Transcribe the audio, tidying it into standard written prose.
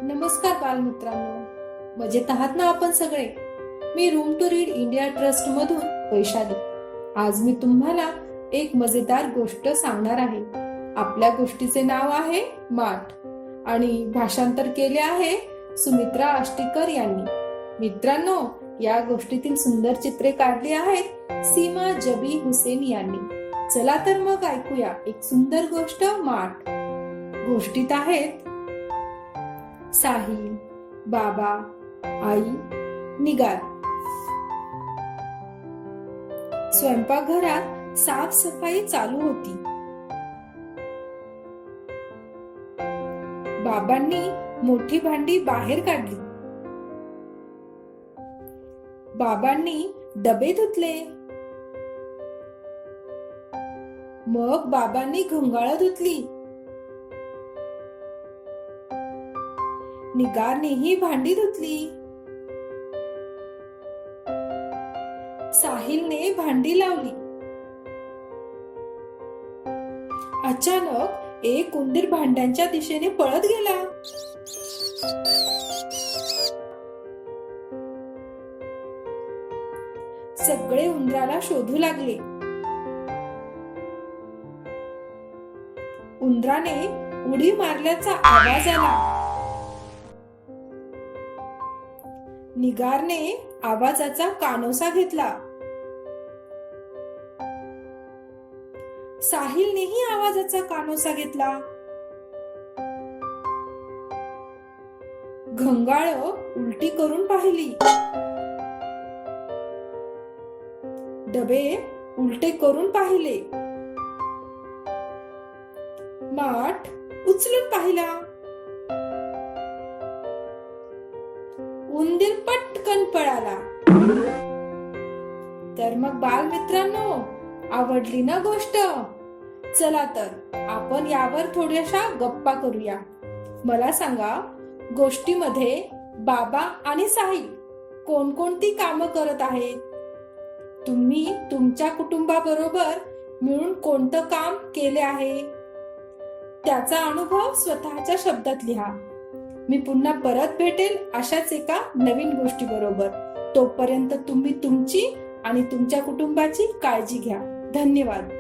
नमस्कार बालमित्रांनो, मजेत आहात ना आपण सगळे? मी Room to Read India Trust मधून वैशाली. आज मी तुम्हाला एक मजेदार गोष्ट सांगणार आहे. आपल्या गोष्टीचे नाव आहे माठ आणि भाषांतर केले आहे सुमित्रा आष्टीकर यांनी. मित्रांनो, या गोष्टीतील सुंदर चित्रे काढली आहेत सीमा जबी हुसेन यांनी. चला तर मग ऐकूया एक सुंदर गोष्ट माठ. गोष्टीत आहेत साहिल, बाबा, आई, निगार. स्वयंपाकघरात साफसफाई चालू होती. बाबांनी मोठी भांडी बाहेर काढली. बाबांनी डबे धुतले. मग बाबांनी घंगाळं धुतली. निगारनेही भांडी धुतली. साहिलने भांडी लावली. अचानक एक उंदीर भांड्यांच्या दिशेने पळत गेला. सगळे उंदराला शोधू लागले. उंदराने उडी मारल्याचा आवाज आला. निगारने आवाजाचा कानोसा घेतला. साहिलनेही आवाजाचा कानोसा घेतला. घंगाळ उलटी करून पाहिली. डबे उलटे करून पाहिले. माठ उचलून पाहिला. उंदीर पटकन पळाला. तर मग बालमित्रांनो, आवडली ना गोष्ट? चला तर आपण यावर थोड्याशा गप्पा करूया. मला सांगा, गोष्टीमध्ये बाबा आणि साहिल कोणकोणती कामं करत आहेत? तुम्ही तुमच्या कुटुंबाबरोबर मिळून कोणतं काम केले आहे त्याचा अनुभव स्वतःच्या शब्दात लिहा. मी पुन्हा परत भेटेल अशाच एका नवीन गोष्टी बरोबर. तोपर्यंत तुम्ही तुमची आणि तुमच्या कुटुंबाची काळजी घ्या. धन्यवाद.